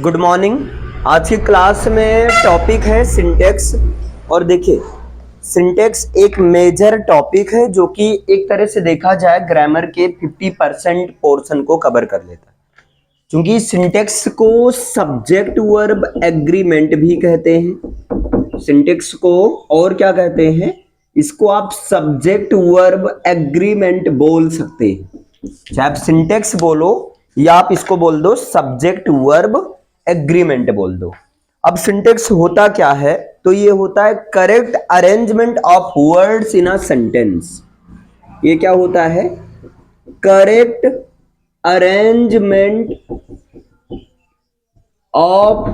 Good morning. आज की class में टॉपिक है सिंटेक्स। और देखिए, सिंटेक्स एक मेजर टॉपिक है जो कि एक तरह से देखा जाए ग्रामर के 50% पोर्शन को कवर कर लेता है। क्योंकि सिंटेक्स को सब्जेक्ट वर्ब एग्रीमेंट भी कहते हैं। सिंटेक्स को और क्या कहते हैं? इसको आप सब्जेक्ट वर्ब एग्रीमेंट बोल सकते हैं। चाहे आप सिंटेक्स बोलो या आप इसको बोल दो सब्जेक्ट वर्ब एग्रीमेंट बोल दो। अब सिंटेक्स होता क्या है? तो ये होता है correct arrangement of words in a sentence. ये क्या होता है? Correct arrangement of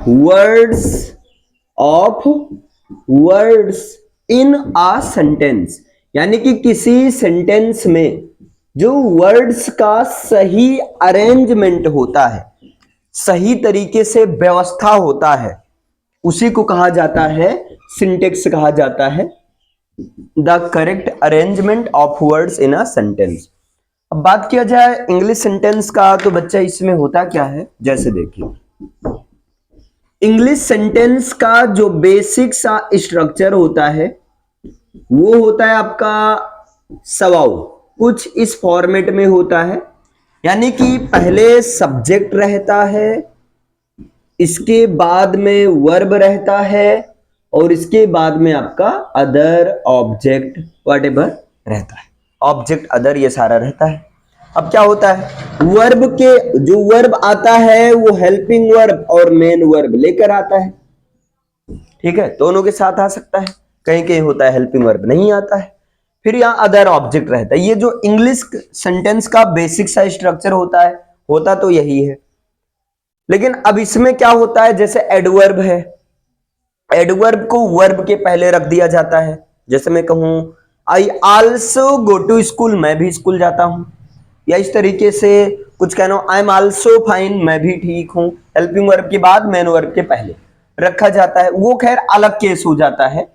words in a sentence, यानी कि किसी सेंटेंस में जो वर्ड्स का सही अरेंजमेंट होता है, सही तरीके से व्यवस्था होता है, उसी को कहा जाता है सिंटेक्स कहा जाता है। The correct arrangement of words in a sentence. अब बात किया जाए इंग्लिश सेंटेंस का, तो बच्चा इसमें होता क्या है? जैसे देखिए, इंग्लिश सेंटेंस का जो बेसिक सा स्ट्रक्चर होता है वो होता है आपका सवाओ। कुछ इस फॉर्मेट में होता है, यानी कि पहले सब्जेक्ट रहता है, इसके बाद में वर्ब रहता है और इसके बाद में आपका अदर ऑब्जेक्ट व्हाटएवर रहता है। ऑब्जेक्ट अदर ये सारा रहता है। अब क्या होता है? वर्ब के जो वर्ब आता है वो हेल्पिंग वर्ब और मेन वर्ब लेकर आता है। ठीक है, दोनों के साथ आ सकता है। कहीं कहीं होता है हेल्पिंग वर्ब नहीं आता है। फिर यहाँ अदर ऑब्जेक्ट रहता है। ये जो इंग्लिश सेंटेंस का बेसिक सा स्ट्रक्चर होता है, होता तो यही है। लेकिन अब इसमें क्या होता है? जैसे एडवर्ब है, एडवर्ब को वर्ब के पहले रख दिया जाता है। जैसे मैं कहूं I also go to school, मैं भी स्कूल जाता हूं। या इस तरीके से कुछ कहना, आई एम आल्सो फाइन, मैं भी ठीक हूं। हेल्पिंग वर्ब के बाद मेन वर्ब के पहले रखा जाता है। वो खैर अलग केस हो जाता है।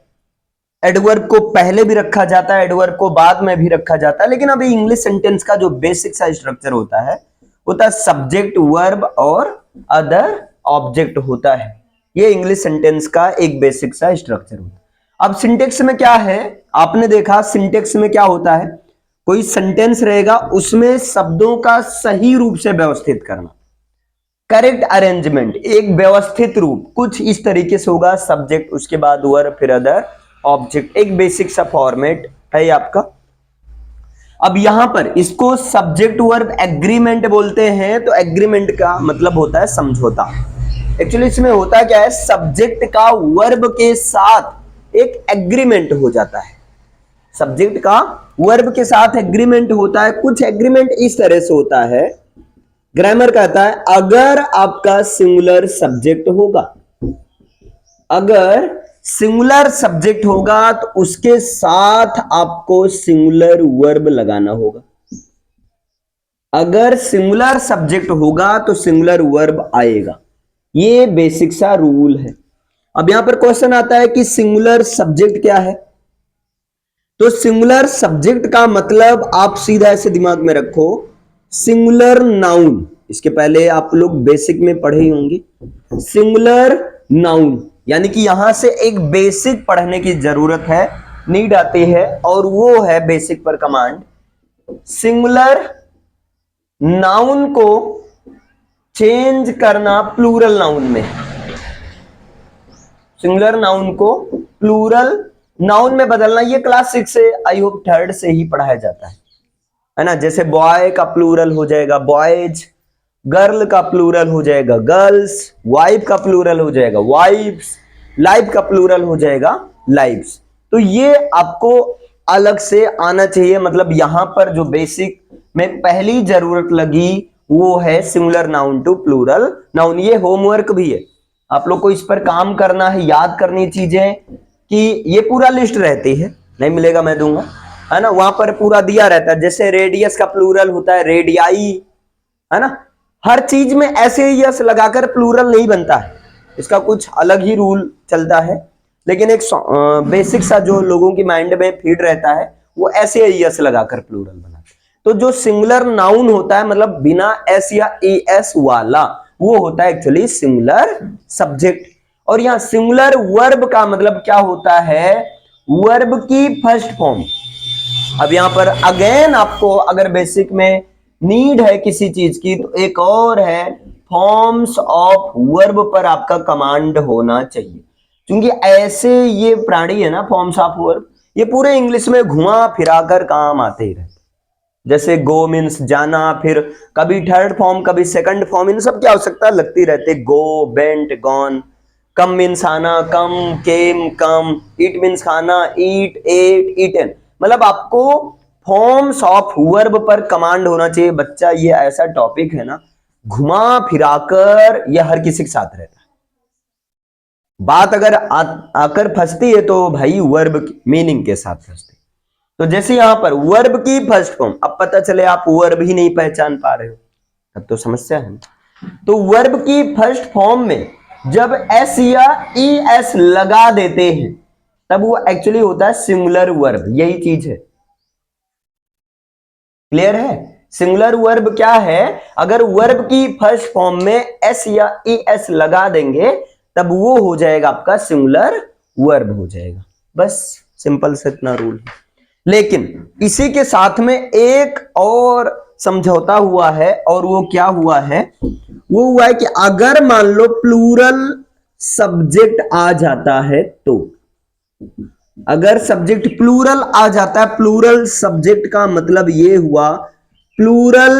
एडवर्ब को पहले भी रखा जाता है, एडवर्ब को बाद में भी रखा जाता है। लेकिन अभी इंग्लिश सेंटेंस का जो बेसिक सा स्ट्रक्चर होता है सब्जेक्ट वर्ब और अदर ऑब्जेक्ट होता है। ये इंग्लिश सेंटेंस का एक बेसिक सा स्ट्रक्चर होता है। अब सिंटेक्स में क्या है? आपने देखा सिंटेक्स में क्या होता है? कोई सेंटेंस रहेगा, उसमें शब्दों का सही रूप से व्यवस्थित करना, करेक्ट अरेंजमेंट, एक व्यवस्थित रूप कुछ इस तरीके से होगा। सब्जेक्ट, उसके बाद वर्ब, फिर अदर ऑब्जेक्ट। एक बेसिक सा फॉर्मेट है आपका। अब यहां पर इसको सब्जेक्ट वर्ब एग्रीमेंट बोलते हैं। तो एग्रीमेंट का मतलब होता है समझौता। एक्चुअली इसमें होता क्या है? सब्जेक्ट का वर्ब के साथ एक एग्रीमेंट हो जाता है। सब्जेक्ट का वर्ब के साथ एग्रीमेंट होता है। कुछ एग्रीमेंट इस तरह से होता है, ग्रामर कहता है अगर आपका सिंगुलर सब्जेक्ट होगा, अगर सिंगुलर सब्जेक्ट होगा तो उसके साथ आपको सिंगुलर वर्ब लगाना होगा। अगर सिंगुलर सब्जेक्ट होगा तो सिंगुलर वर्ब आएगा। ये बेसिक सा रूल है। अब यहां पर क्वेश्चन आता है कि सिंगुलर सब्जेक्ट क्या है? तो सिंगुलर सब्जेक्ट का मतलब आप सीधा ऐसे दिमाग में रखो, सिंगुलर नाउन। इसके पहले आप लोग बेसिक में पढ़े ही होंगे सिंगुलर नाउन, यानी कि यहां से एक बेसिक पढ़ने की जरूरत है, नीड आती है, और वो है बेसिक पर कमांड। सिंगुलर नाउन को चेंज करना प्लूरल नाउन में। सिंगुलर नाउन को प्लूरल नाउन में बदलना। ये क्लास 6 से आई होप 3rd से ही पढ़ाया जाता है ना। जैसे बॉय का प्लूरल हो जाएगा बॉयज, गर्ल का प्लूरल हो जाएगा गर्ल्स, वाइफ का प्लूरल हो जाएगा वाइफ्स, लाइफ का प्लूरल हो जाएगा लाइव्स। तो ये आपको अलग से आना चाहिए। मतलब यहां पर जो बेसिक में पहली जरूरत लगी वो है singular noun to plural noun. ये होमवर्क भी है, आप लोग को इस पर काम करना है, याद करनी चीजें कि ये पूरा लिस्ट रहती है। नहीं मिलेगा मैं दूंगा, है ना। वहां पर पूरा दिया रहता है। जैसे रेडियस का प्लूरल होता है रेडियाई, है ना। हर चीज में ऐसे ही यस लगाकर प्लूरल नहीं बनता है, इसका कुछ अलग ही रूल चलता है। लेकिन एक बेसिक सा जो लोगों की माइंड में फीड रहता है वो ऐसे ही यस लगाकर प्लूरल बनाते। तो जो सिंगुलर नाउन होता है, मतलब बिना एस या एस वाला, वो होता है एक्चुअली सिंगुलर सब्जेक्ट। और यहां सिंगुलर वर्ब का मतलब क्या होता है, वर्ब की फर्स्ट फॉर्म। अब यहां पर अगेन आपको अगर बेसिक में नीड है किसी चीज की तो एक और है, फॉर्म्स ऑफ वर्ब पर आपका कमांड होना चाहिए, क्योंकि ऐसे ये प्राणी है ना फॉर्म्स ऑफ वर्ब, ये पूरे इंग्लिश में घुमा फिराकर काम आते ही रहते। जैसे गो मीन्स जाना, फिर कभी थर्ड फॉर्म कभी सेकंड फॉर्म, इन सब की आवश्यकता लगती रहती। गो, बेंट, गॉन। कम मीन्स आना, कम, केम, कम। ईट मीन्स खाना, ईट, एट, ईटन। मतलब आपको फॉर्म्स ऑफ वर्ब पर कमांड होना चाहिए। बच्चा ये ऐसा टॉपिक है ना, घुमा फिराकर यह हर किसी के साथ रहता है। बात अगर आकर फंसती है तो भाई वर्ब मीनिंग के साथ फंसती। तो जैसे यहां पर वर्ब की फर्स्ट फॉर्म, अब पता चले आप वर्ब ही नहीं पहचान पा रहे हो, तब तो समस्या है। तो वर्ब की फर्स्ट फॉर्म में जब एस या ई एस लगा देते हैं तब वो एक्चुअली होता है सिंगुलर वर्ब। यही चीज है, क्लियर है। सिंगुलर वर्ब क्या है, अगर वर्ब की फर्स्ट फॉर्म में एस या ई एस लगा देंगे तब वो हो जाएगा आपका सिंगुलर वर्ब हो जाएगा। बस सिंपल से इतना रूल है। लेकिन इसी के साथ में एक और समझौता हुआ है, और वो क्या हुआ है, वो हुआ है कि अगर मान लो प्लूरल सब्जेक्ट आ जाता है तो, अगर सब्जेक्ट प्लूरल आ जाता है, प्लूरल सब्जेक्ट का मतलब ये हुआ प्लूरल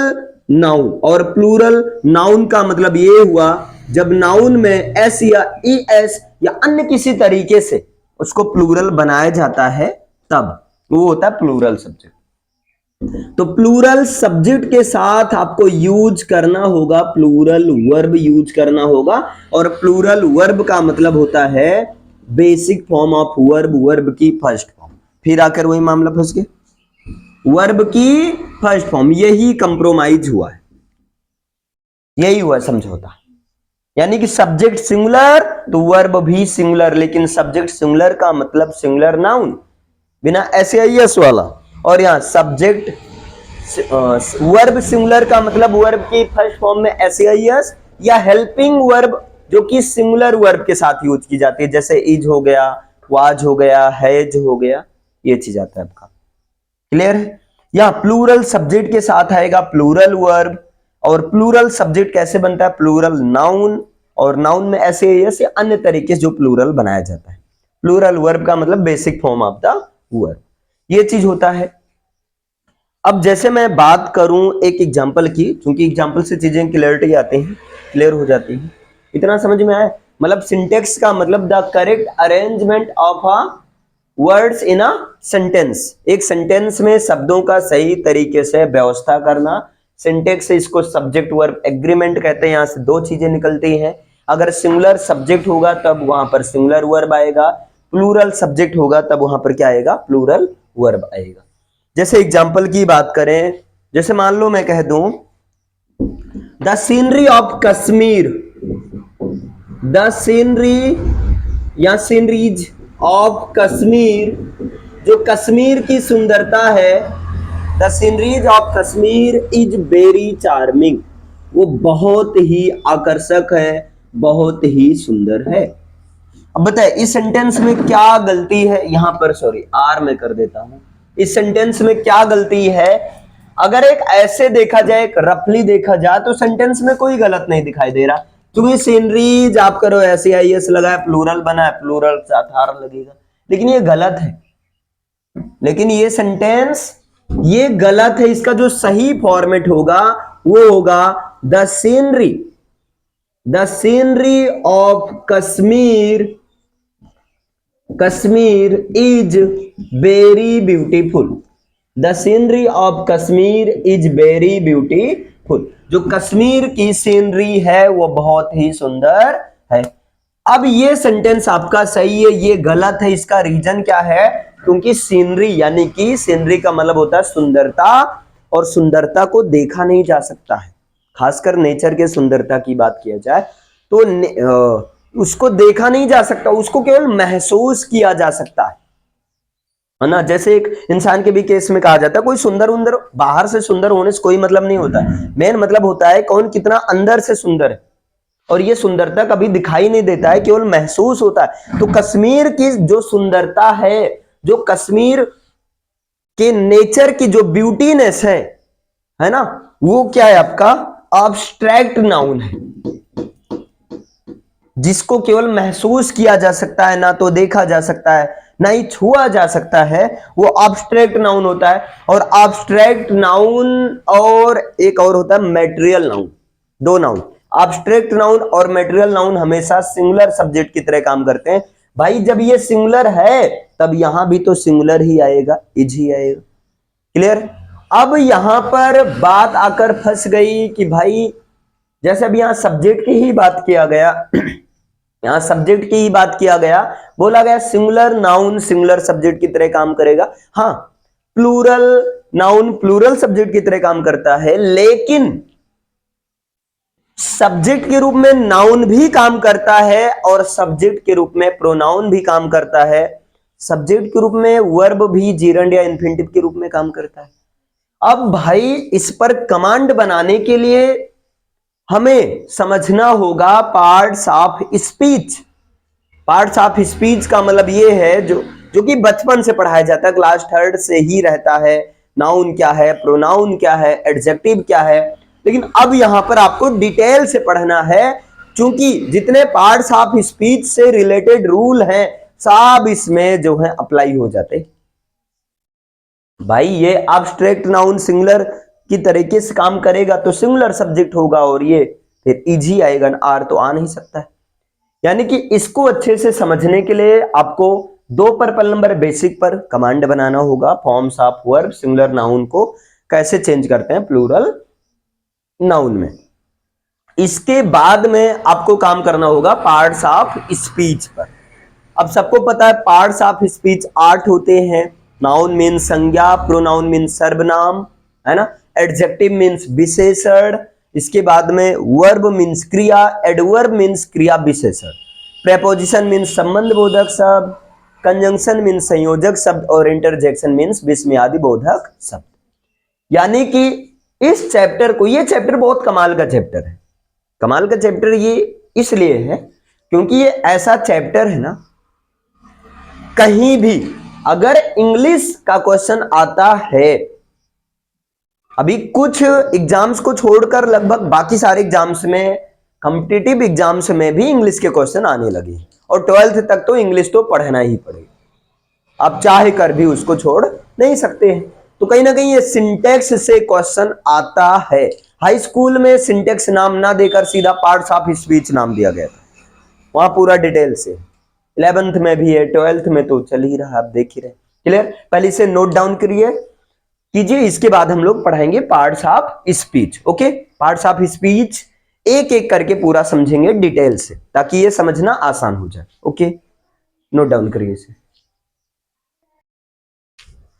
नाउन, और प्लूरल नाउन का मतलब ये हुआ जब नाउन में एस या ई एस या अन्य किसी तरीके से उसको प्लूरल बनाया जाता है तब वो होता है प्लूरल सब्जेक्ट। तो प्लूरल सब्जेक्ट के साथ आपको यूज करना होगा प्लूरल वर्ब यूज करना होगा, और प्लूरल वर्ब का मतलब होता है basic form of verb, verb की फर्स्ट फॉर्म। फिर आकर वही मामला फंस गए, वर्ब की फर्स्ट फॉर्म, यही कंप्रोमाइज हुआ है, यही हुआ समझौता। यानी कि सब्जेक्ट सिंगुलर तो वर्ब भी सिंगुलर, लेकिन सब्जेक्ट सिंगुलर का मतलब सिंगुलर नाउन बिना एस वाला, और यहां सब्जेक्ट वर्ब सिंगुलर का मतलब वर्ब की फर्स्ट फॉर्म में एस या हेल्पिंग वर्ब जो कि सिंगुलर वर्ब के साथ यूज की जाती है, जैसे इज हो गया, वाज हो गया, हैज हो गया, ये चीज आता है आपका। क्लियर है। यहां प्लूरल सब्जेक्ट के साथ आएगा प्लूरल वर्ब, और प्लूरल सब्जेक्ट कैसे बनता है, प्लूरल नाउन, और नाउन में ऐसे या अन्य तरीके से जो प्लूरल बनाया जाता है। प्लूरल वर्ब का मतलब basic form of the verb, ये चीज होता है। अब जैसे मैं बात करूं एक एग्जांपल की, क्योंकि एग्जांपल से चीजें क्लियरिटी आती हैं, क्लियर हो जाती है। इतना समझ में आया, मतलब सिंटेक्स का मतलब the correct arrangement of a words in a sentence, एक सेंटेंस में शब्दों का सही तरीके से व्यवस्था करना। सिंटेक्स से इसको सब्जेक्ट वर्ब एग्रीमेंट कहते हैं। यहां से दो चीजें निकलती हैं, अगर सिंगुलर सब्जेक्ट होगा तब वहां पर सिंगुलर वर्ब आएगा, प्लूरल सब्जेक्ट होगा तब वहां पर क्या आएगा, प्लूरल वर्ब आएगा। जैसे एग्जांपल की बात करें, जैसे मान लो मैं कह दूं the scenery of Kashmir, the scenery या सीनरीज ऑफ कश्मीर, जो कश्मीर की सुंदरता है, the sceneries of Kashmir is very charming, वो बहुत ही आकर्षक है, बहुत ही सुंदर है। अब बताए इस सेंटेंस में क्या गलती है, यहां पर सॉरी आर में कर देता हूं, इस सेंटेंस में क्या गलती है। अगर एक ऐसे देखा जाए, एक रफली देखा जाए तो सेंटेंस में कोई गलत नहीं दिखाई दे रहा, क्योंकि सीनरीज आप करो ऐसे आई एस लगाए, प्लूरल बना है, प्लूरल साथ आर लगेगा, लेकिन ये गलत है। लेकिन ये सेंटेंस ये गलत है, इसका जो सही फॉर्मेट होगा वो होगा the scenery, the scenery of Kashmir, Kashmir is very beautiful, the scenery of Kashmir is very beautiful, जो कश्मीर की सीनरी है वो बहुत ही सुंदर है। अब ये सेंटेंस आपका सही है, ये गलत है, इसका रीजन क्या है, क्योंकि सीनरी यानी कि सीनरी का मतलब होता है सुंदरता, और सुंदरता को देखा नहीं जा सकता है, खासकर नेचर के सुंदरता की बात किया जाए तो उसको देखा नहीं जा सकता, उसको केवल महसूस किया जा सकता है ना। जैसे एक इंसान के भी केस में कहा जाता है कोई सुंदर उंदर बाहर से सुंदर होने से कोई मतलब नहीं होता, मेन मतलब होता है कौन कितना अंदर से सुंदर है। और ये सुंदरता कभी दिखाई नहीं देता है, केवल महसूस होता है। तो कश्मीर की जो सुंदरता है, जो कश्मीर के नेचर की जो ब्यूटीनेस है ना, वो क्या है आपका अब्स्ट्रैक्ट नाउन है, जिसको केवल महसूस किया जा सकता है, ना तो देखा जा सकता है, ना ही छुआ जा सकता है, वो अब्स्ट्रैक्ट नाउन होता है। और अब्स्ट्रैक्ट नाउन और एक और होता है मैटेरियल नाउन, दो नाउन। अब्स्ट्रैक्ट नाउन और मैटेरियल नाउन हमेशा सिंगुलर सब्जेक्ट की तरह काम करते हैं। भाई जब ये सिंगुलर है तब यहां भी तो सिंगुलर ही आएगा, इज ही आएगा। क्लियर? अब यहां पर बात आकर फंस गई कि भाई जैसे अब यहां सब्जेक्ट की ही बात किया गया, यहां सब्जेक्ट की ही बात किया गया, बोला गया सिंगुलर नाउन सिंगुलर सब्जेक्ट की तरह काम करेगा। हाँ, प्लूरल नाउन प्लूरल सब्जेक्ट की तरह काम करता है, लेकिन सब्जेक्ट के रूप में नाउन भी काम करता है और सब्जेक्ट के रूप में प्रोनाउन भी काम करता है, सब्जेक्ट के रूप में वर्ब भी जीरंड या इन्फिनिटिव के रूप में काम करता है। अब भाई इस पर कमांड बनाने के लिए हमें समझना होगा parts of speech. Parts of speech का मतलब ये है जो कि बचपन से पढ़ाया जाता है, क्लास थर्ड से ही रहता है। नाउन क्या है, प्रोनाउन क्या है, एडजेक्टिव क्या है, लेकिन अब यहां पर आपको डिटेल से पढ़ना है, क्योंकि जितने पार्ट्स ऑफ स्पीच से रिलेटेड रूल हैं सब इसमें जो है अप्लाई हो जाते। भाई ये एब्स्ट्रैक्ट नाउन सिंगुलर की तरीके से काम करेगा तो सिंगुलर सब्जेक्ट होगा, और ये फिर इजी आएगा, आर तो आ नहीं सकता है। यानी कि इसको अच्छे से समझने के लिए आपको 2 पर पल नंबर बेसिक पर कमांड बनाना होगा, forms of verb singular noun को कैसे चेंज करते हैं प्लूरल नाउन में। इसके बाद में आपको काम करना होगा पार्ट्स ऑफ स्पीच पर। अब सबको पता है पार्ट्स ऑफ स्पीच 8 होते हैं। नाउन मीन्स संज्ञा, प्रोनाउन मीन्स सर्वनाम, है ना, एडजेक्टिव मीन्स विशेषण, इसके बाद में वर्ब मीन्स क्रिया, एडवर्ब मीन्स क्रिया विशेषण, प्रेपोजिशन मीन्स संबंध बोधक शब्द, कंजंक्शन मीन्स संयोजक शब्द, और इंटरजेक्शन मीन्स विस्मयादि बोधक शब्द। यानी कि इस चैप्टर को, ये चैप्टर बहुत कमाल का चैप्टर है। कमाल का चैप्टर ये इसलिए है क्योंकि ये ऐसा चैप्टर है ना, कहीं भी अगर इंग्लिश का क्वेश्चन आता है, अभी कुछ एग्जाम्स को छोड़कर लगभग बाकी सारे एग्जाम्स में, कॉम्पिटिटिव एग्जाम्स में भी इंग्लिश के क्वेश्चन आने लगे, और 12th तक तो इंग्लिश तो पढ़ना ही पड़ेगा, आप चाहे कर भी उसको छोड़ नहीं सकते हैं। तो कहीं ना कहीं ये सिंटेक्स से क्वेश्चन आता है। हाई स्कूल में सिंटेक्स नाम ना देकर सीधा पार्ट्स ऑफ स्पीच नाम दिया गया था, वहां पूरा डिटेल से। 11th में भी है, 12th में तो चल ही रहा, आप देख ही रहे। क्लियर? पहले से नोट डाउन कीजिए, इसके बाद हम लोग पढ़ाएंगे parts of speech. Okay, parts of speech एक एक करके पूरा समझेंगे डिटेल से, ताकि ये समझना आसान हो जाए। ओके, नोट डाउन करिए इसे।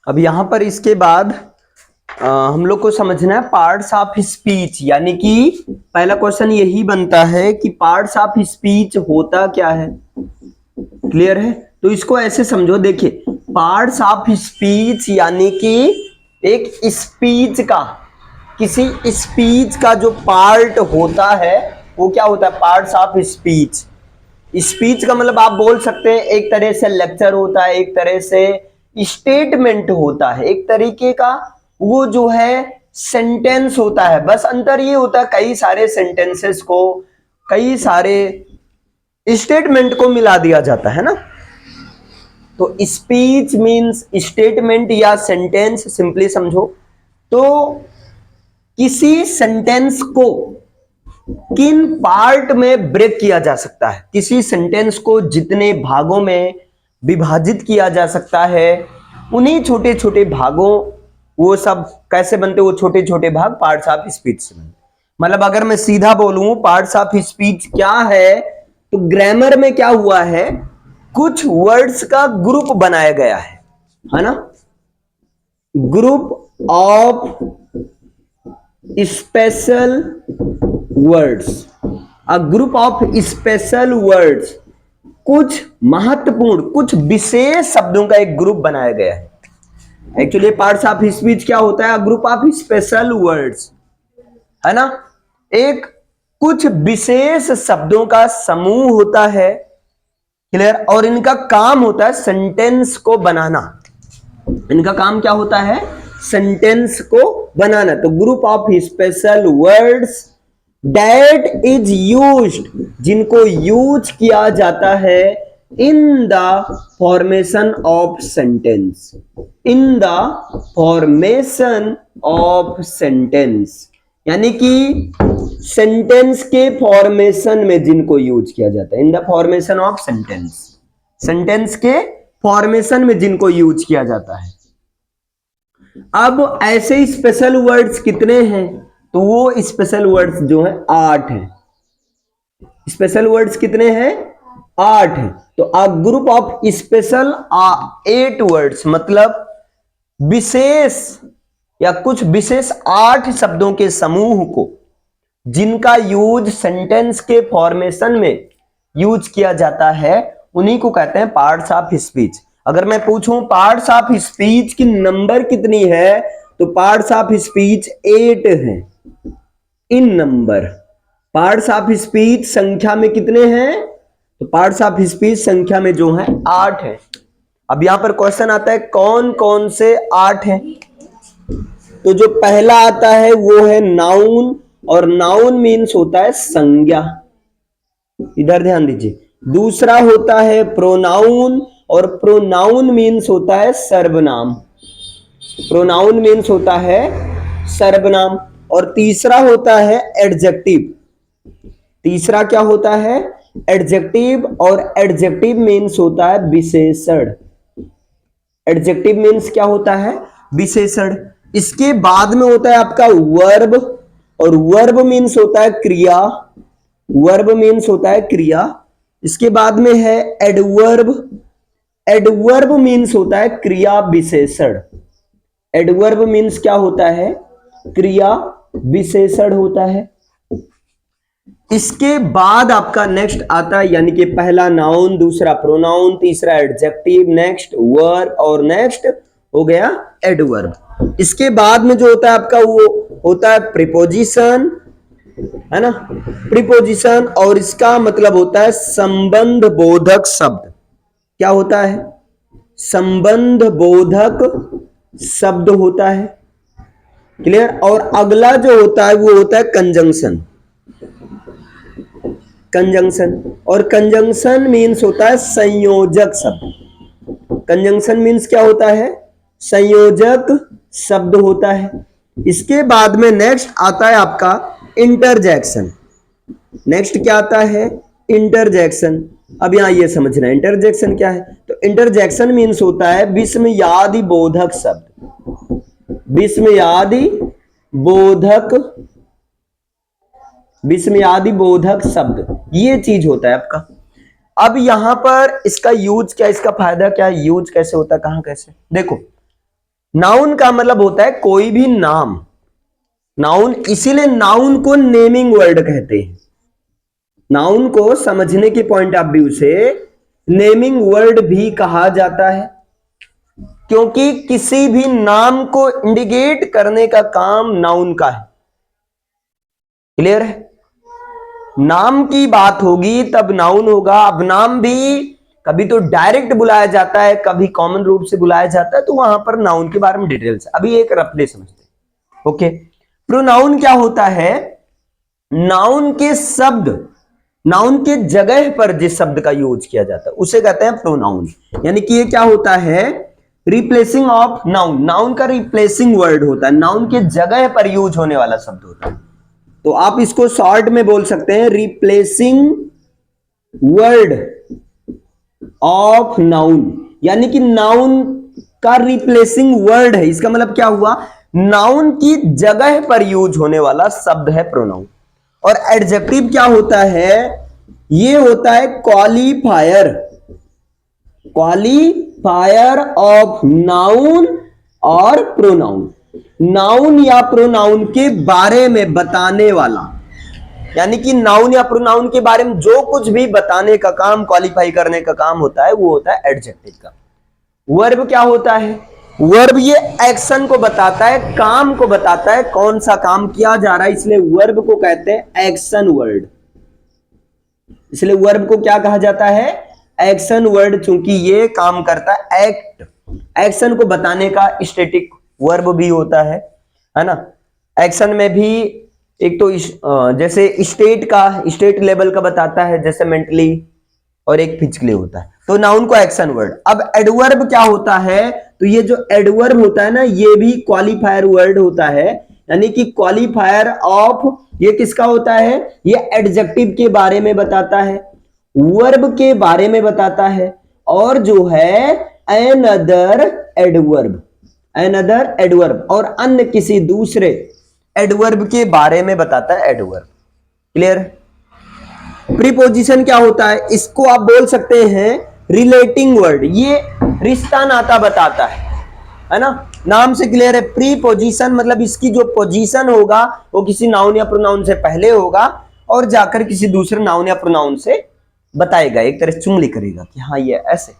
अब यहां पर इसके बाद हम लोग को समझना है पार्ट्स ऑफ स्पीच, यानी कि पहला क्वेश्चन यही बनता है कि पार्ट्स ऑफ स्पीच होता क्या है। क्लियर है? तो इसको ऐसे समझो, देखिए पार्ट्स ऑफ स्पीच यानी कि एक स्पीच का, किसी स्पीच का जो पार्ट होता है वो क्या होता है, पार्ट्स ऑफ स्पीच। स्पीच का मतलब आप बोल सकते हैं एक तरह से लेक्चर होता है, एक तरह से स्टेटमेंट होता है, एक तरीके का वो जो है सेंटेंस होता है। बस अंतर ये होता है कई सारे सेंटेंसेस को, कई सारे स्टेटमेंट को मिला दिया जाता है ना। तो स्पीच मीन्स स्टेटमेंट या सेंटेंस, सिंपली समझो तो किसी सेंटेंस को किन पार्ट में ब्रेक किया जा सकता है, किसी सेंटेंस को जितने भागों में विभाजित किया जा सकता है, उन्हीं छोटे छोटे भागों, वो सब कैसे बनते, वो छोटे छोटे भाग पार्ट्स ऑफ स्पीच से बनते। मतलब अगर मैं सीधा बोलूं पार्ट्स ऑफ स्पीच क्या है, तो ग्रामर में क्या हुआ है, कुछ वर्ड्स का ग्रुप बनाया गया है ना, group of special words, a group of special words, कुछ महत्वपूर्ण, कुछ विशेष शब्दों का एक ग्रुप बनाया गया है। एक्चुअली पार्ट्स ऑफ स्पीच क्या होता है, ग्रुप ऑफ स्पेशल वर्ड्स, है ना। एक कुछ विशेष शब्दों का समूह होता है, क्लियर, और इनका काम होता है सेंटेंस को बनाना। इनका काम क्या होता है? सेंटेंस को बनाना। तो group of special words that is used, जिनको यूज किया जाता है in the formation of sentence, in the formation of sentence, यानी कि सेंटेंस के फॉर्मेशन में जिनको यूज किया जाता है, in the formation of sentence, sentence के फॉर्मेशन में जिनको यूज किया जाता है। अब ऐसे स्पेशल वर्ड्स कितने हैं? तो वो स्पेशल वर्ड्स जो है 8 हैं। स्पेशल वर्ड्स कितने हैं? 8 हैं। तो a group of special 8 words, मतलब विशेष या कुछ विशेष 8 शब्दों के समूह को जिनका यूज सेंटेंस के फॉर्मेशन में यूज किया जाता है, उन्हीं को कहते हैं पार्ट्स ऑफ स्पीच। अगर मैं पूछूं पार्ट्स ऑफ स्पीच की नंबर कितनी है, तो पार्ट्स ऑफ स्पीच 8 हैं इन नंबर। पार्ट्स ऑफ स्पीच संख्या में कितने हैं? तो पार्ट्स ऑफ स्पीच संख्या में जो है 8 है। अब यहां पर क्वेश्चन आता है कौन कौन से 8 हैं? तो जो पहला आता है वो है नाउन, और नाउन मीन्स होता है संज्ञा, इधर ध्यान दीजिए। दूसरा होता है प्रोनाउन, और प्रोनाउन मीन्स होता है सर्वनाम, प्रोनाउन मीन्स होता है सर्वनाम। और तीसरा होता है एडजेक्टिव। तीसरा क्या होता है? एडजेक्टिव, और एडजेक्टिव मीन्स होता है विशेषण। एडजेक्टिव मीन्स क्या होता है? विशेषण। इसके बाद में होता है आपका वर्ब, और वर्ब मीन्स होता है क्रिया, वर्ब मीन्स होता है क्रिया। इसके बाद में है एडवर्ब, एडवर्ब मीन्स होता है क्रिया विशेषण। एडवर्ब मीन्स क्या होता है? क्रिया विशेषण होता है। इसके बाद आपका नेक्स्ट आता है, यानी कि पहला नाउन, दूसरा प्रोनाउन, तीसरा एडजेक्टिव, नेक्स्ट वर्ब, और नेक्स्ट हो गया एडवर्ब। इसके बाद में जो होता है आपका वो होता है प्रीपोजिशन, है ना, प्रीपोजिशन, और इसका मतलब होता है संबंध बोधक शब्द। क्या होता है? संबंध बोधक शब्द होता है, क्लियर। और अगला जो होता है वो होता है कंजंक्शन, कंजंक्शन, और कंजंक्शन मीन्स होता है संयोजक शब्द। कंजंक्शन मीन्स क्या होता है? संयोजक शब्द होता है। इसके बाद में नेक्स्ट आता है आपका इंटरजेक्शन। नेक्स्ट क्या आता है? इंटरजेक्शन। अब यहां ये समझना है इंटरजेक्शन क्या है। तो इंटरजेक्शन मीन्स होता है विस्मयादि बोधक शब्द, विस्मयादि बोधक, विस्मयादि बोधक शब्द, ये चीज होता है आपका। अब यहां पर इसका यूज क्या, इसका फायदा क्या, यूज कैसे होता है, कहां कैसे? देखो, नाउन का मतलब होता है कोई भी नाम, नाउन, इसीलिए नाउन को नेमिंग वर्ड कहते हैं। नाउन को समझने के पॉइंट ऑफ व्यू से नेमिंग वर्ड भी कहा जाता है, क्योंकि किसी भी नाम को इंडिकेट करने का काम नाउन का है। क्लियर है? नाम की बात होगी तब नाउन होगा। अब नाम भी कभी तो डायरेक्ट बुलाया जाता है, कभी कॉमन रूप से बुलाया जाता है, तो वहां पर नाउन के बारे में डिटेल्स अभी एक रफली समझते हैं। ओके, प्रोनाउन क्या होता है? नाउन के शब्द, नाउन के जगह पर जिस शब्द का यूज किया जाता है उसे कहते हैं प्रोनाउन। यानी कि ये क्या होता है? रिप्लेसिंग ऑफ नाउन, नाउन का रिप्लेसिंग वर्ड होता है, नाउन के जगह पर यूज होने वाला शब्द होता है। तो आप इसको शॉर्ट में बोल सकते हैं रिप्लेसिंग वर्ड ऑफ नाउन, यानी कि नाउन का रिप्लेसिंग वर्ड है। इसका मतलब क्या हुआ? नाउन की जगह पर यूज होने वाला शब्द है प्रोनाउन। और एडजेक्टिव क्या होता है? ये होता है क्वालिफायर, क्वालिफायर ऑफ नाउन और प्रोनाउन, नाउन या प्रोनाउन के बारे में बताने वाला। यानी कि नाउन या प्रोनाउन के बारे में जो कुछ भी बताने का काम, क्वालिफाई करने का काम होता है, वो होता है एडजेक्टिव का। वर्ब क्या होता है? वर्ब ये एक्शन को बताता है, काम को बताता है, कौन सा काम किया जा रहा है, इसलिए वर्ब को कहते हैं एक्शन वर्ड। इसलिए वर्ब को क्या कहा जाता है? एक्शन वर्ड, चूंकि ये काम करता है एक्ट, एक्शन को बताने का स्टैटिक वर्ब भी होता है ना। एक्शन में भी एक तो जैसे स्टेट का, स्टेट लेवल का बताता है, जैसे मेंटली, और एक फिजिकली होता है, तो नाउन को एक्शन वर्ड। अब एडवर्ब क्या होता है? तो ये जो एडवर्ब होता है ना, ये भी क्वालिफायर वर्ड होता है, यानी कि क्वालिफायर ऑफ, ये किसका होता है? ये एडजेक्टिव के बारे में बताता है, वर्ब के बारे में बताता है, और जो है अनदर एडवर्ब, अनदर एडवर्ब, और अन्य किसी दूसरे एडवर्ब के बारे में बताता है एडवर्ब। क्लियर? प्रीपोजिशन क्या होता है? इसको आप बोल सकते हैं रिलेटिंग वर्ड, ये रिश्ता नाता बताता है ना। नाम से क्लियर है। प्रीपोजिशन मतलब इसकी जो पोजीशन होगा वो किसी नाउन या प्रोनाउन से पहले होगा और जाकर किसी दूसरे नाउन या प्रोनाउन से बताएगा, एक तरह चुंगली करेगा कि हाँ ये ऐसे।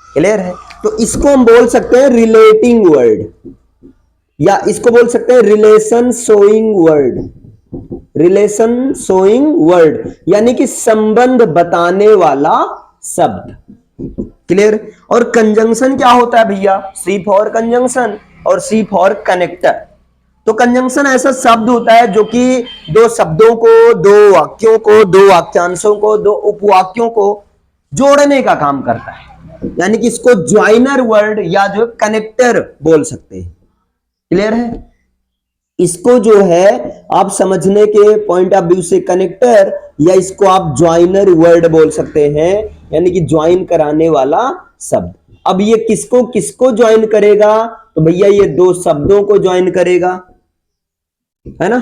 क्लियर है? तो इसको हम बोल सकते हैं रिलेटिंग वर्ड, या इसको बोल सकते हैं relation showing word, relation showing word, यानी कि संबंध बताने वाला शब्द। क्लियर? और कंजंक्शन क्या होता है भैया? सी फॉर कंजंक्शन और सी फॉर कनेक्टर। तो कंजंक्शन ऐसा शब्द होता है जो कि दो शब्दों को, दो वाक्यों को, दो वाक्यांशों को, दो उपवाक्यों को जोड़ने का काम करता है, यानी कि इसको ज्वाइनर वर्ड या जो कनेक्टर बोल सकते हैं। क्लियर है? इसको जो है आप समझने के पॉइंट ऑफ व्यू से कनेक्टर, या इसको आप ज्वाइनर वर्ड बोल सकते हैं, यानी कि ज्वाइन कराने वाला शब्द। अब ये किसको किसको ज्वाइन करेगा? तो भैया ये दो शब्दों को ज्वाइन करेगा, है ना,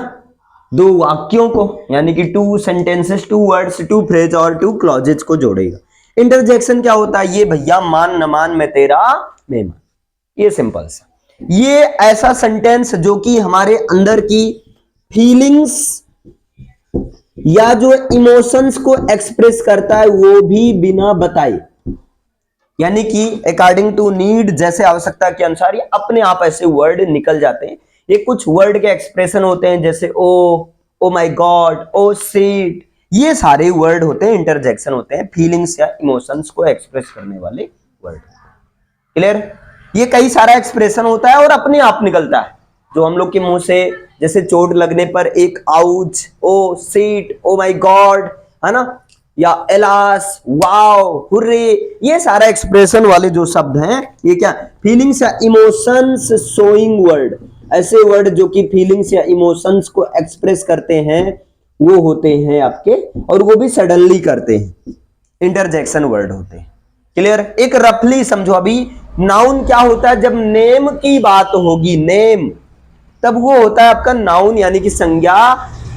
दो वाक्यों को, यानी कि two sentences, two words, two phrase और टू क्लॉजेज को जोड़ेगा। इंटरजेक्शन क्या होता है? ये भैया मान न मान मैं तेरा मेहमान, ये सिंपल सा, ये ऐसा सेंटेंस जो कि हमारे अंदर की फीलिंग्स या जो इमोशंस को एक्सप्रेस करता है, वो भी बिना बताए, यानी कि अकॉर्डिंग टू नीड, जैसे आवश्यकता के अनुसार ये अपने आप ऐसे वर्ड निकल जाते हैं। ये कुछ वर्ड के एक्सप्रेशन होते हैं, जैसे oh my God, oh shit, ये सारे वर्ड होते हैं, इंटरजेक्शन होते हैं, फीलिंग्स या इमोशंस को एक्सप्रेस करने वाले वर्ड। क्लियर? ये कई सारा एक्सप्रेशन होता है और अपने आप निकलता है, जो हम लोग के मुंह से, जैसे चोट लगने पर एक ouch, oh shit, oh my God, है ना, या एलास, वाओ, हुर्रे, ये सारा एक्सप्रेशन वाले जो शब्द हैं, ये क्या? फीलिंग्स या इमोशंस शोइंग वर्ड, ऐसे वर्ड जो कि फीलिंग्स या इमोशंस को एक्सप्रेस करते हैं, वो होते हैं आपके, और वो भी सडनली करते हैं, इंटरजेक्शन वर्ड होते हैं। क्लियर? एक रफली समझो, अभी नाउन क्या होता है? जब नेम की बात होगी, नेम, तब वो होता है आपका नाउन, यानी कि संज्ञा,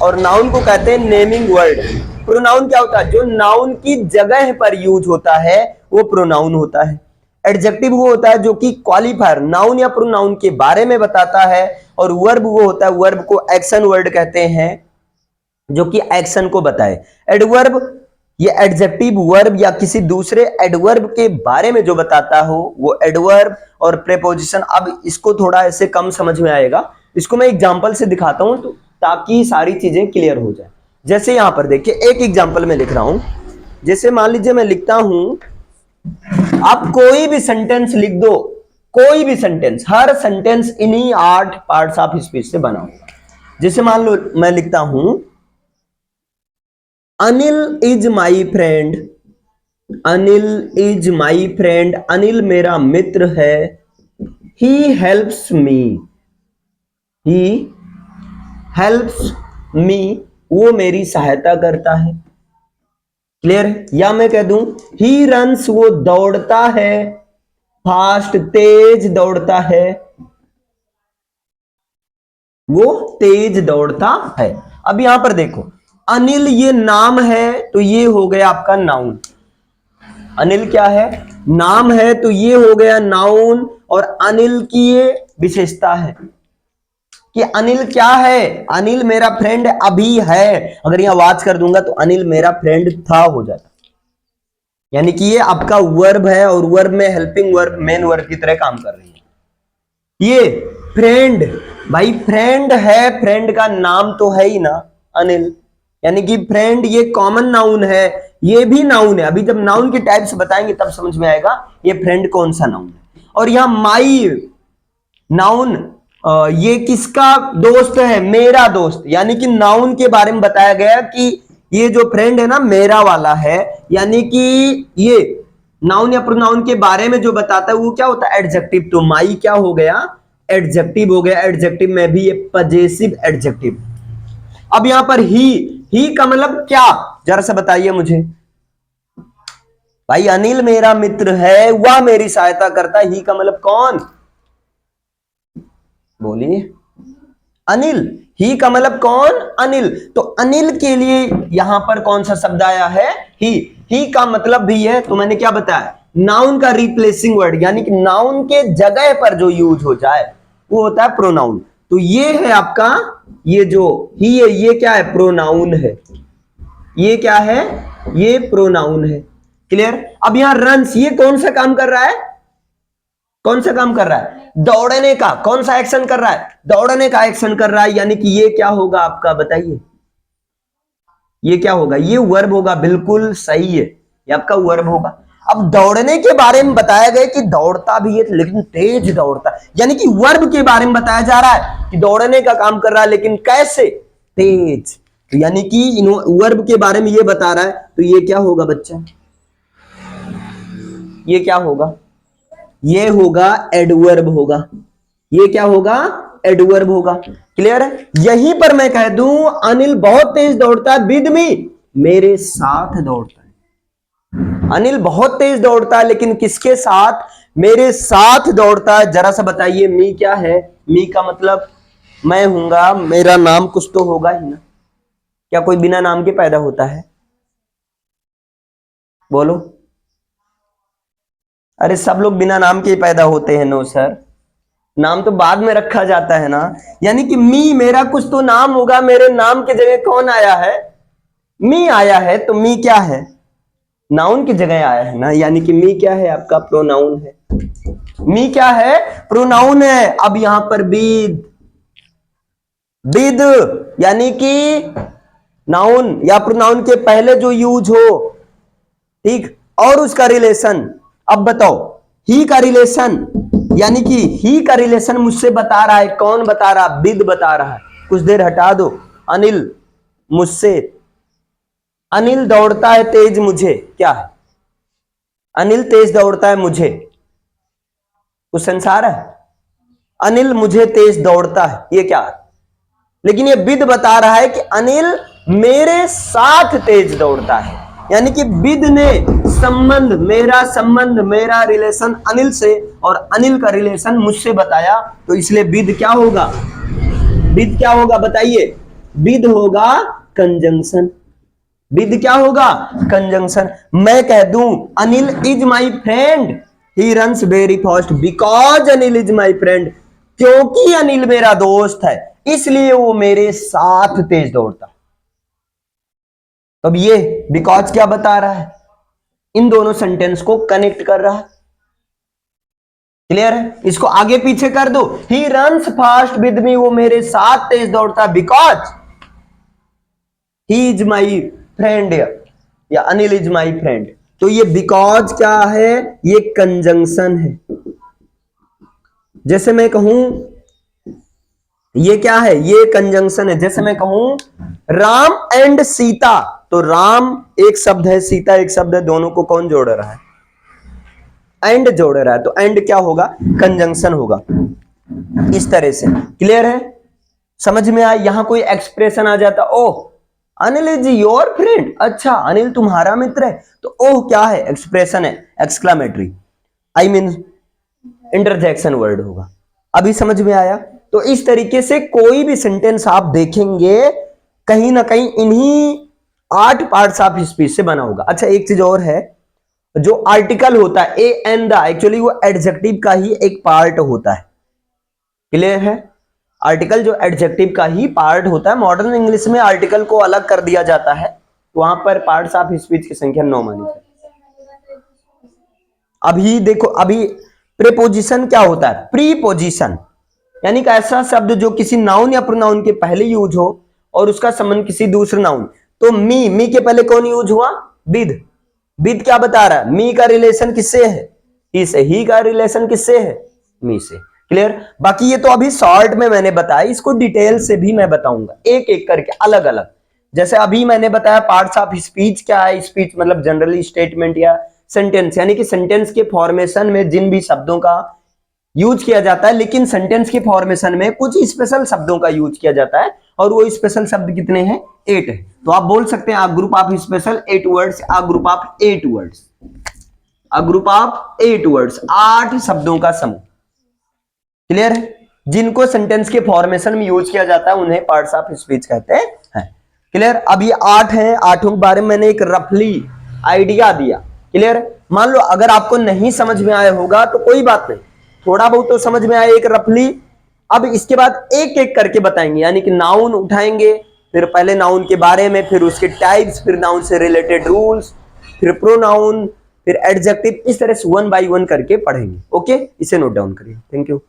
और नाउन को कहते हैं नेमिंग वर्ड। प्रोनाउन क्या होता है? जो नाउन की जगह पर यूज होता है वो प्रोनाउन होता है। एडजेक्टिव वो होता है जो कि क्वालिफायर, नाउन या प्रोनाउन के बारे में बताता है, और वर्ब वो होता है, वर्ब को एक्शन वर्ड कहते हैं, जो कि एक्शन को बताए। एडवर्ब ये एडजेक्टिव वर्ब या किसी दूसरे एडवर्ब के बारे में जो बताता हो वो एडवर्ब। और प्रेपोजिशन, अब इसको थोड़ा ऐसे कम समझ में आएगा, इसको मैं एग्जांपल से दिखाता हूं, तो ताकि सारी चीजें क्लियर हो जाए। जैसे यहां पर देखिए, एक एग्जांपल में लिख रहा हूं, जैसे मान लीजिए मैं लिखता हूं, आप कोई भी सेंटेंस लिख दो, कोई भी सेंटेंस, हर सेंटेंस इन्हीं 8 पार्ट्स ऑफ स्पीच से बना होगा। जैसे मान लो मैं लिखता हूं, Anil is my friend, Anil is my friend, Anil मेरा मित्र है, he helps me, he helps me, वो मेरी सहायता करता है। क्लियर? या मैं कह दूं, ही रन्स, वो दौड़ता है, फास्ट, तेज दौड़ता है, वो तेज दौड़ता है। अब यहां पर देखो, अनिल ये नाम है, तो ये हो गया आपका नाउन। अनिल क्या है? नाम है, तो ये हो गया नाउन, और अनिल की ये विशेषता है कि अनिल क्या है? अनिल मेरा फ्रेंड अभी है, अगर यहां वाच कर दूंगा तो अनिल मेरा फ्रेंड था हो जाता, यानी कि ये आपका वर्ब है, और वर्ब में हेल्पिंग वर्ब मेन वर्ब की तरह काम कर रही है। ये फ्रेंड, भाई फ्रेंड है, फ्रेंड का नाम तो है ही ना अनिल, यानी कि फ्रेंड ये कॉमन नाउन है, ये भी नाउन है। अभी जब नाउन के टाइप्स बताएंगे तब समझ में आएगा ये फ्रेंड कौन सा नाउन है। और यहां माई नाउन, ये किसका दोस्त है? मेरा दोस्त, यानी कि नाउन के बारे में बताया गया कि ये जो फ्रेंड है ना मेरा वाला है, यानी कि ये नाउन या प्रोनाउन के बारे में जो बताता है वो क्या होता है? एडजेक्टिव। तो माई क्या हो गया? एडजेक्टिव हो गया। एडजेक्टिव में भी ये पजेसिव एडजेक्टिव। अब यहां पर ही का मतलब क्या, जरा सा बताइए मुझे। भाई अनिल मेरा मित्र है, वह मेरी सहायता करता है, ही का मतलब कौन? बोलिए। अनिल। ही का मतलब कौन? अनिल। तो अनिल के लिए यहां पर कौन सा शब्द आया है? ही का मतलब भी है, तो मैंने क्या बताया? नाउन का रिप्लेसिंग वर्ड, यानी कि नाउन के जगह पर जो यूज हो जाए वो होता है प्रोनाउन। तो ये है आपका, ये जो ही है ये क्या है? प्रोनाउन है। ये क्या है? ये प्रोनाउन है। क्लियर? अब यहां रन्स, ये कौन सा काम कर रहा है? कौन सा काम कर रहा है? दौड़ने का। कौन सा एक्शन कर रहा है? दौड़ने का एक्शन कर रहा है, यानी कि ये क्या होगा आपका? बताइए, ये क्या होगा? ये वर्ब होगा। बिल्कुल सही है, ये आपका वर्ब होगा। अब दौड़ने के बारे में बताया गया कि दौड़ता भी है लेकिन तेज दौड़ता है, यानी कि वर्ब के बारे में बताया जा रहा है कि दौड़ने का काम कर रहा है लेकिन कैसे? तेज। तो यानी कि वर्ब के बारे में ये बता रहा है, तो ये क्या होगा बच्चा? ये क्या होगा? ये होगा एडवर्ब होगा। ये क्या होगा? एडवर्ब होगा। क्लियर है? यहीं पर मैं कह दूं अनिल बहुत तेज दौड़ता है, विद मी, मेरे साथ दौड़ता है। अनिल बहुत तेज दौड़ता है लेकिन किसके साथ? मेरे साथ दौड़ता है। जरा सा बताइए मी क्या है? मी का मतलब मैं हूंगा, मेरा नाम कुछ तो होगा ही ना। क्या कोई बिना नाम के पैदा होता है? बोलो। अरे सब लोग बिना नाम के ही पैदा होते हैं। नो सर, नाम तो बाद में रखा जाता है ना। यानी कि मी, मेरा कुछ तो नाम होगा, मेरे नाम की जगह कौन आया है? मी आया है। तो मी क्या है? नाउन की जगह आया है ना, यानी कि मी क्या है? आपका प्रोनाउन है। मी क्या है? प्रोनाउन है। अब यहां पर विद, विद यानी कि नाउन या प्रोनाउन के पहले जो यूज हो, ठीक, और उसका रिलेशन। अब बताओ, ही का रिलेशन, यानी कि ही का रिलेशन मुझसे बता रहा है। कौन बता रहा? विद बता रहा है। कुछ देर हटा दो। अनिल मुझसे, अनिल दौड़ता है तेज मुझे, क्या है? अनिल तेज दौड़ता है मुझे, कुछ संसार है? अनिल मुझे तेज दौड़ता है, ये क्या है? लेकिन ये विद बता रहा है कि अनिल मेरे साथ तेज दौड़ता है, यानी कि विद ने संबंध, मेरा रिलेशन अनिल से और अनिल का रिलेशन मुझसे बताया, तो इसलिए विद क्या होगा? विद क्या होगा बताइए? विद होगा कंजंक्शन। विद क्या होगा? कंजंक्शन। मैं कह दूं Anil is my friend, he runs very fast because Anil is my friend, क्योंकि अनिल मेरा दोस्त है इसलिए वो मेरे साथ तेज दौड़ता है। अब ये बिकॉज क्या बता रहा है? इन दोनों सेंटेंस को कनेक्ट कर रहा है। क्लियर है? इसको आगे पीछे कर दो। He runs fast with me, वो मेरे साथ तेज दौड़ता है, because he is my friend, या अनिल इज माई फ्रेंड। तो ये बिकॉज क्या है? ये कंजंक्शन है। जैसे मैं कहूं, ये क्या है? ये कंजंक्शन है। जैसे मैं कहूं राम एंड सीता, तो राम एक शब्द है, सीता एक शब्द है, दोनों को कौन जोड़ रहा है? एंड जोड़ रहा है। तो एंड क्या होगा? कंजंक्शन होगा। इस तरह से। क्लियर है? समझ में आया? यहां कोई एक्सप्रेशन आ जाता, ओह अनिल इज योर फ्रेंड, अच्छा अनिल तुम्हारा मित्र है, तो ओह क्या है? एक्सप्रेशन है, exclamatory, I mean interjection word होगा। अभी समझ में आया? तो इस तरीके से कोई भी सेंटेंस आप देखेंगे कहीं ना कहीं इन्हीं 8 पार्ट्स ऑफ स्पीच से बना होगा। अच्छा एक चीज और है, जो आर्टिकल होता है ए एंड द, एक्चुअली वो एडजेक्टिव का ही एक पार्ट होता है। क्लियर है? आर्टिकल जो एडजेक्टिव का ही पार्ट होता है। मॉडर्न इंग्लिश में आर्टिकल को अलग कर दिया जाता है, वहां पर पार्ट्स ऑफ स्पीच की संख्या 9 मानी जाती है। अभी देखो, अभी प्रीपोजिशन क्या होता है? प्रीपोजिशन, यानी कि ऐसा शब्द जो किसी नाउन या प्रोनाउन के पहले यूज हो और उसका संबंध किसी दूसरे नाउन। तो मी के पहले कौन यूज हुआ? विद। विद क्या बता रहा है? मी का रिलेशन किससे है? ही से। ही का रिलेशन किससे है? मी से। क्लियर? बाकी ये तो अभी शॉर्ट में मैंने बताया, इसको डिटेल से भी मैं बताऊंगा एक एक करके अलग अलग। जैसे अभी मैंने बताया पार्ट्स ऑफ स्पीच क्या है। स्पीच मतलब जनरली स्टेटमेंट या सेंटेंस, यानी कि सेंटेंस के फॉर्मेशन में जिन भी शब्दों का यूज किया जाता है, लेकिन सेंटेंस के फॉर्मेशन में कुछ स्पेशल शब्दों का यूज किया जाता है, और वो स्पेशल शब्द कितने हैं? 8 है। तो आप बोल सकते हैं a group of special 8 words, a group of 8 words, a group of 8 words, 8 शब्दों का समूह। क्लियर है? जिनको सेंटेंस के फॉर्मेशन में यूज किया जाता है उन्हें पार्ट्स ऑफ स्पीच कहते हैं। क्लियर? अब ये 8 हैं, 8 के बारे में मैंने एक रफली आइडिया दिया। क्लियर? मान लो अगर आपको नहीं समझ में आया होगा तो कोई बात नहीं, थोड़ा बहुत तो समझ में आया एक रफली। अब इसके बाद एक एक करके बताएंगे, यानी कि नाउन उठाएंगे, फिर पहले नाउन के बारे में, फिर उसके टाइप्स, फिर नाउन से रिलेटेड रूल्स, फिर प्रोनाउन, फिर एडजेक्टिव, इस तरह से 1 बाय 1 करके पढ़ेंगे। ओके, इसे नोट डाउन करिए। Thank you.